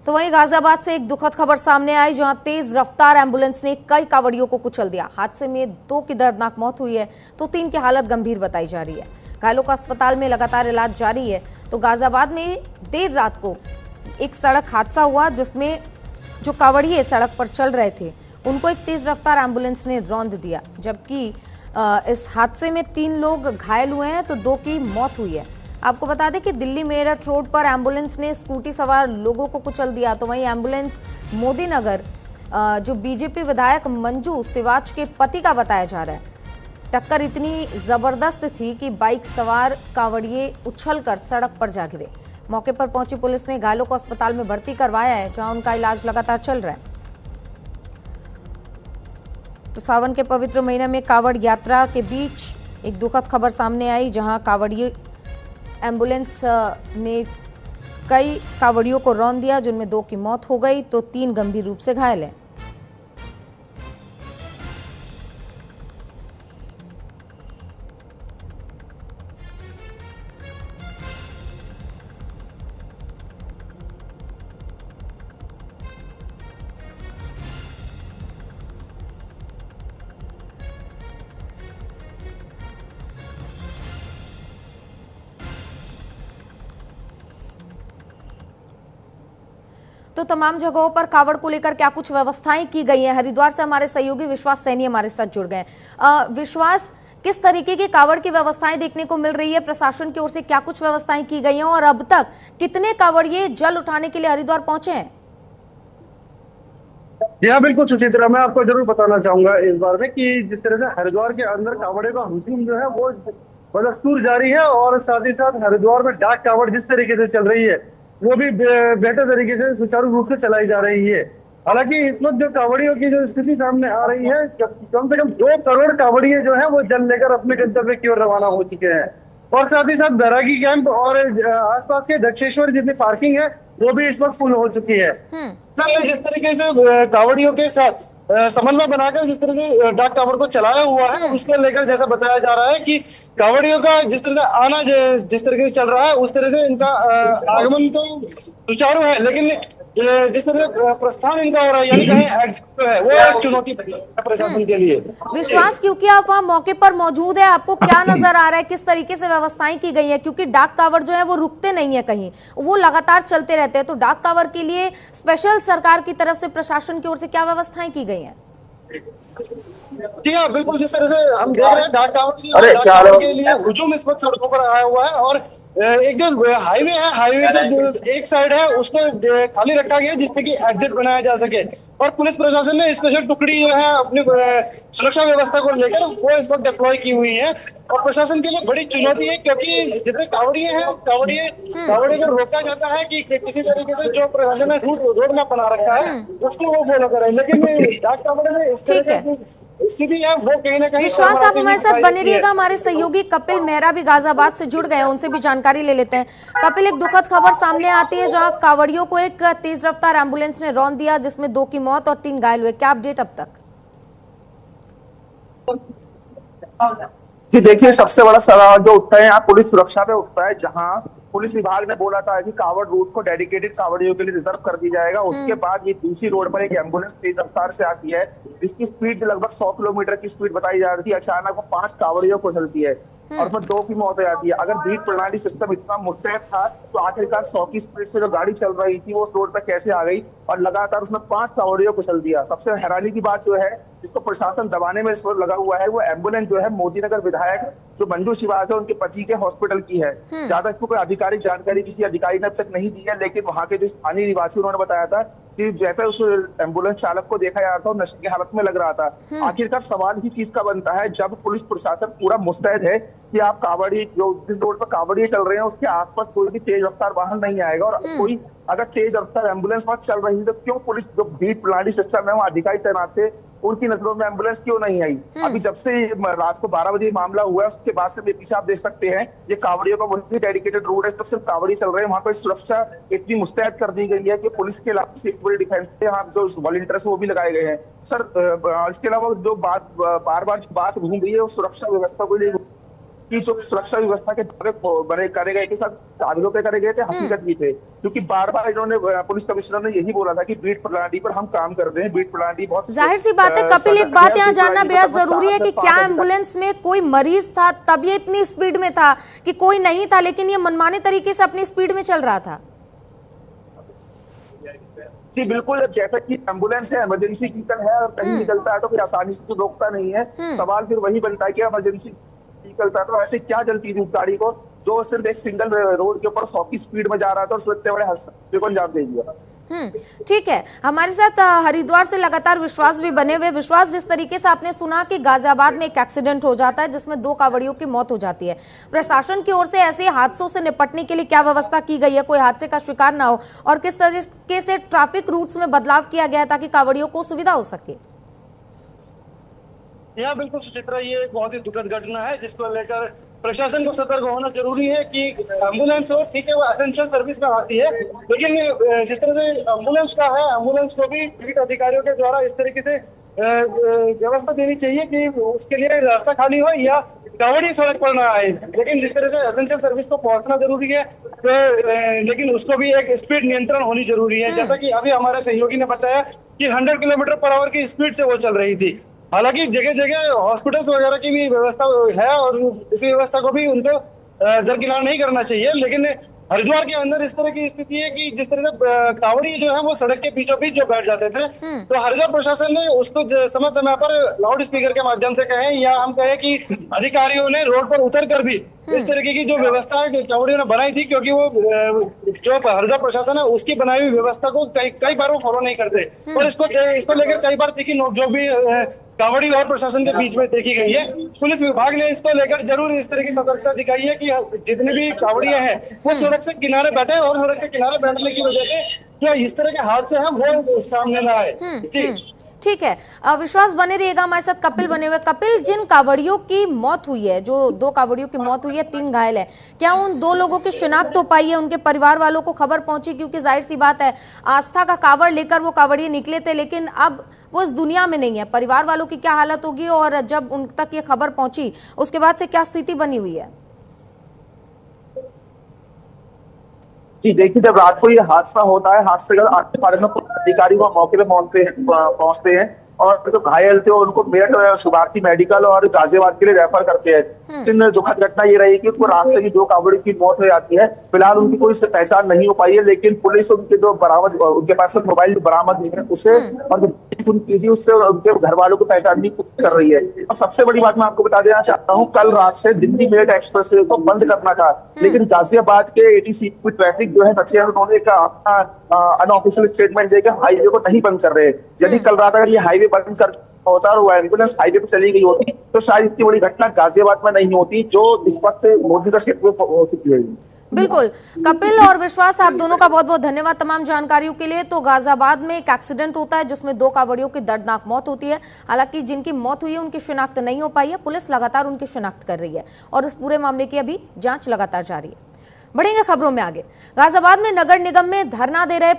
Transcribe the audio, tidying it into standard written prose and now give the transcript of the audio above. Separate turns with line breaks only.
तो वहीं गाजियाबाद से एक दुखद खबर सामने आई, जहां तेज रफ्तार एम्बुलेंस ने कई कांवड़ियों को कुचल दिया। हादसे में 2 की दर्दनाक मौत हुई है तो 3 की हालत गंभीर बताई जा रही है। घायलों का अस्पताल में लगातार इलाज जारी है। तो गाजियाबाद में देर रात को एक सड़क हादसा हुआ, जिसमें जो कांवड़िए सड़क पर चल रहे थे उनको एक तेज रफ्तार एम्बुलेंस ने रौंद दिया, जबकि इस हादसे में 3 लोग घायल हुए हैं तो 2 की मौत हुई है। आपको बता दें कि दिल्ली मेरठ रोड पर एम्बुलेंस ने स्कूटी सवार लोगों को कुचल दिया। तो वहीं एम्बुलेंस मोदी नगर जो बीजेपी विधायक मंजू सिवाच के पति का बताया जा रहा है। टक्कर इतनी जबरदस्त थी कि बाइक सवार कांवड़िए उछलकर सड़क पर जा गिरे। मौके पर पहुंची पुलिस ने घायलों को अस्पताल में भर्ती करवाया है, जहां उनका इलाज लगातार चल रहा है। तो सावन के पवित्र महीने में कांवड़ यात्रा के बीच एक दुखद खबर सामने आई, जहां कांवड़िए एम्बुलेंस ने कई कांवड़ियों को रौंद दिया, जिनमें 2 की मौत हो गई तो 3 गंभीर रूप से घायल हैं। तो तमाम जगहों पर कावड़ को लेकर क्या कुछ व्यवस्थाएं की गई हैं? हरिद्वार से हमारे सहयोगी विश्वास सैनी हमारे साथ जुड़ गए हैं। विश्वास, किस तरीके की कावड़ की व्यवस्थाएं देखने को मिल रही है? प्रशासन की ओर से क्या कुछ व्यवस्थाएं की गई हैं और अब तक कितने कावड़िए जल उठाने के लिए हरिद्वार पहुंचे हैं?
जी हाँ, बिल्कुल सुचित्रा, मैं आपको जरूर बताना चाहूंगा इस बार में कि जिस तरह से हरिद्वार के अंदर कावड़े का हुजूम जो है वो बदस्तूर जारी है, और साथ ही साथ हरिद्वार में डाक कावड़ जिस तरीके से चल रही है वो भी बेहतर तरीके से सुचारू रूप से चलाई जा रही है। हालांकि इस वक्त जो कावड़ियों की जो स्थिति सामने आ रही है, कम से कम 2 करोड़ कावड़िए जो है वो जल लेकर अपने गंतव्य की ओर रवाना हो चुके हैं। और साथ ही साथ बैरागी कैंप और आसपास के दक्षेश्वर जितनी पार्किंग है वो भी इस वक्त फुल हो चुकी है। सर ने जिस तरीके से कावड़ियों के साथ समन्वय बनाकर जिस तरह से डाक कावड़ को चलाया हुआ है, उसको लेकर जैसा बताया जा रहा है कि कावड़ियों का जिस तरह से आना जिस तरीके से चल रहा है, उस तरह से इनका आगमन तो सुचारू है, लेकिन जिस तरह से प्रस्थान इनका हो रहा है, यानी कहीं एग्जिट जो है वो एक चुनौती है प्रशासन के लिए।
विश्वास, क्योंकि आप वहां मौके पर मौजूद है, आपको क्या नजर आ रहा है, किस तरीके से व्यवस्थाएं की गई है? क्योंकि डाक कावड़ जो है वो रुकते नहीं है कहीं, वो लगातार चलते रहते हैं। तो डाक कावड़ के लिए स्पेशल सरकार की तरफ से, प्रशासन की ओर से क्या व्यवस्थाएं की गई हैं?
जी हाँ, बिल्कुल, जिस तरह से हम देख रहे हैं डाक कावड़ के लिए हुजूम इस वक्त सड़कों पर आया हुआ है, और एक जो हाईवे है, हाईवे के जो एक साइड है उसको खाली रखा गया जिससे कि एग्जिट बनाया जा सके, और पुलिस प्रशासन ने स्पेशल टुकड़ी जो है अपनी सुरक्षा व्यवस्था को लेकर वो इस वक्त डिप्लॉय की हुई है। और प्रशासन के लिए बड़ी चुनौती है, क्योंकि जितने कावड़िए हैं कावड़िए को रोका जाता है कि किसी तरीके से जो प्रशासन ने रोड मैप बना रखा है उसको वो फॉलो करे, लेकिन डाक कावड़ में इस तरह की स्थिति है वो कहीं ना कहीं।
विश्वास, आप हमारे साथ बने रहिएगा। हमारे सहयोगी कपिल मेहरा भी गाजियाबाद से जुड़ गए हैं, उनसे भी जानकारी ले लेते हैं। कपिल, एक दुखद खबर सामने आती है, जहां कावड़ियों को एक तेज रफ्तार एम्बुलेंस ने रौंद दिया, जिसमें 2 की मौत और 3 घायल हुए। क्या अपडेट अब तक?
जी देखिए, सबसे बड़ा सवाल जो उठता है यहाँ पुलिस सुरक्षा पे उठता है, जहाँ पुलिस विभाग ने बोला था कि कावड़ रूट को डेडिकेटेड कावड़ियों के लिए रिजर्व कर दी जाएगा। उसके बाद ये दूसरी रोड पर एक एम्बुलेंस तेज रफ्तार से आती है, जिसकी स्पीड लगभग 100 किलोमीटर की स्पीड बताई जा रही थी। अचानक वो 5 कावड़ियों को चलती है और उसमें 2 की मौत हो जाती है। अगर बीट प्रणाली सिस्टम इतना मुस्तैद था तो आखिरकार 100 की स्पीड से जो गाड़ी चल रही थी वो उस रोड पर कैसे आ गई और लगातार उसमें 5 कावड़ियों को चल दिया। सबसे हैरानी की बात जो है, जिसको प्रशासन दबाने में इस वक्त लगा हुआ है, वो एम्बुलेंस जो है मोदी नगर विधायक जो मंजू सिवाच है उनके पति के हॉस्पिटल की है। ज्यादा इसको कोई आधिकारिक जानकारी किसी अधिकारी ने अब तक नहीं दी है, लेकिन वहां के जो स्थानीय निवासी उन्होंने बताया था कि जैसा उस एम्बुलेंस चालक को देखा जा रहा था वो नशे की हालत में लग रहा था। आखिरकार सवाल ही चीज का बनता है, जब पुलिस प्रशासन पूरा मुस्तैद है कि आप कावड़ी जो जिस रोड पर कावड़ी चल रहे हैं उसके आसपास कोई भी तेज रफ्तार वाहन नहीं आएगा, और कोई अगर तेज रफ्तार एम्बुलेंस वहां चल रही है तो क्यों पुलिस जो बीट प्रणाली सिस्टम है वो अधिकारी तैनात थे, उनकी नजरों में एम्बुलेंस क्यों नहीं आई? अभी जब से रात को 12 बजे मामला हुआ है उसके बाद से पीछे आप देख सकते हैं ये कावड़ियों का वही डेडिकेटेड रोड है, तो सिर्फ कावड़ी चल रहे हैं। वहां पर सुरक्षा इतनी मुस्तैद कर दी गई है कि पुलिस के अलावा सिक्योरिटी डिफेंस के यहाँ जो वॉलंटियर्स वो भी लगाए गए हैं। सर, इसके अलावा जो बार बार बात घूम रही है वो सुरक्षा व्यवस्था को लेकर कि जो सुरक्षा व्यवस्था के दावे बड़े करे गए के साथ दावे पे करे गए थे, हकीकत भी थे। क्योंकि बार बार इन्होंने, पुलिस कमिश्नर ने यही बोला था कि बीट प्रणाली पर हम काम कर रहे हैं, बीट प्रणाली बहुत
जाहिर सी बात है कपिल, एक बात यहाँ जानना बेहद जरूरी है कि क्या एम्बुलेंस में कोई मरीज था तब ये इतनी स्पीड में था कि कोई नहीं था लेकिन ये मनमाने तरीके से अपनी स्पीड में चल रहा था?
जी बिल्कुल, जैसा कि एम्बुलेंस है, इमरजेंसी व्हीकल है, और कहीं निकलता है तो फिर आसानी से तो रोकता नहीं है। सवाल फिर वही बनता है कि इमरजेंसी व्हीकल था तो ऐसे क्या जलती थी उस गाड़ी को, जो सिर्फ एक सिंगल रोड के ऊपर 100 की स्पीड में जा रहा था और उसमें इतने बड़े हादसे को अंजाम दे दिया।
ठीक है, हमारे साथ हरिद्वार से लगातार विश्वास भी बने हुए। विश्वास, जिस तरीके से आपने सुना कि गाजियाबाद में एक एक्सीडेंट हो जाता है जिसमें 2 कांवड़ियों की मौत हो जाती है, प्रशासन की ओर से ऐसे हादसों से निपटने के लिए क्या व्यवस्था की गई है, कोई हादसे का शिकार ना हो, और किस तरीके से ट्रैफिक रूट्स में बदलाव किया गया है ताकि कांवड़ियों को सुविधा हो सके?
यहाँ बिल्कुल सुचित्रा, ये एक बहुत ही दुखद घटना है जिसको लेकर प्रशासन को सतर्क होना जरूरी है कि एम्बुलेंस हो, ठीक है, वो एसेंशियल सर्विस में आती है, लेकिन जिस तरह से एम्बुलेंस का है, एम्बुलेंस को भी पीठ अधिकारियों के द्वारा इस तरीके से व्यवस्था देनी चाहिए कि उसके लिए रास्ता खाली हो या कांवड़ी सड़क पर ना आए। लेकिन जिस तरह से एसेंशियल सर्विस को पहुंचना जरूरी है तो लेकिन उसको भी एक स्पीड नियंत्रण होनी जरूरी है। जैसा कि अभी हमारे सहयोगी ने बताया कि 100 किलोमीटर पर आवर की स्पीड से वो चल रही थी। हालांकि जगह जगह हॉस्पिटल्स वगैरह की भी व्यवस्था है और इस व्यवस्था को भी उनको दरकिनार नहीं करना चाहिए, लेकिन हरिद्वार के अंदर इस तरह की स्थिति है कि जिस तरह से कांवड़ी जो है वो सड़क के बीचों बीच जो बैठ जाते थे, तो हरिद्वार प्रशासन ने उसको समय समय पर लाउड स्पीकर के माध्यम से कहे या हम कहे कि अधिकारियों ने रोड पर उतर कर भी इस तरीके की जो व्यवस्था है कांवड़ियों ने बनाई थी, क्योंकि वो जो हरिद्वार प्रशासन है उसकी बनाई हुई व्यवस्था को कई बार वो फॉलो नहीं करते, और इसको लेकर कई बार देखी जो भी कांवड़ी और प्रशासन के बीच में देखी गई है। पुलिस विभाग ने इसको लेकर जरूर इस तरह की सतर्कता दिखाई है कि जितने भी कांवड़ियां हैं वो सड़क से किनारे बैठे और सड़क के किनारे बैठने की वजह से जो इस तरह के हादसे हैं वो सामने ना आए।
ठीक है, विश्वास बने रहिएगा हमारे साथ। कपिल बने हुए। कपिल, जिन कांवड़ियों की मौत हुई है, जो 2 कांवड़ियों की मौत हुई है, 3 घायल है, क्या उन 2 लोगों की शिनाख्त हो पाई है? उनके परिवार वालों को खबर पहुंची? क्योंकि जाहिर सी बात है आस्था का कांवड़ लेकर वो कांवड़िए निकले थे, लेकिन अब वो इस दुनिया में नहीं है। परिवार वालों की क्या हालत होगी और जब उन तक ये खबर पहुंची उसके बाद से क्या स्थिति बनी हुई है?
जी देखिए, जब रात को ये हादसा होता है, हादसे के बाद अधिकारी वहाँ मौके पे पहुंचते हैं और जो घायल थे उनको मेरठ शुभारती मेडिकल और गाजियाबाद के लिए रेफर करते हैं। लेकिन दुखद घटना ये रही कि उनको रास्ते में 2 कांवड़ी की मौत हो जाती है। फिलहाल उनकी कोई पहचान नहीं हो पाई है, लेकिन पुलिस उनके जो उनके पास मोबाइल बरामद हुए हैं उसे और की थी उससे उनके घर वालों को पहचानने की कोशिश कर रही है। और सबसे बड़ी बात मैं आपको बता देना चाहता हूँ, कल रात से दिल्ली मेरठ एक्सप्रेस वे को बंद करना था, लेकिन गाजियाबाद के एटीसी ट्रैफिक जो है बचे हैं, उन्होंने अपना अनऑफिशियल स्टेटमेंट देकर हाईवे को नहीं बंद कर रहे। यदि कल रात अगर ये हाईवे बंद कर होता और वो एम्बुलेंस हाईवे पे चली गई होती तो शायद इतनी बड़ी घटना गाजियाबाद में नहीं होती जो इस वक्त मोदी का क्षेत्र में हो चुकी है।
बिल्कुल कपिल और विश्वास, आप दोनों का बहुत बहुत धन्यवाद तमाम जानकारियों के लिए। तो गाजियाबाद में एक एक्सीडेंट होता है जिसमें 2 कांवड़ियों की दर्दनाक मौत होती है। हालांकि जिनकी मौत हुई है उनकी शिनाख्त नहीं हो पाई है। पुलिस लगातार उनकी शिनाख्त कर रही है और इस पूरे मामले की अभी जांच लगातार जारी है। बढ़ेंगे खबरों में आगे। गाजियाबाद में नगर निगम में धरना दे रहे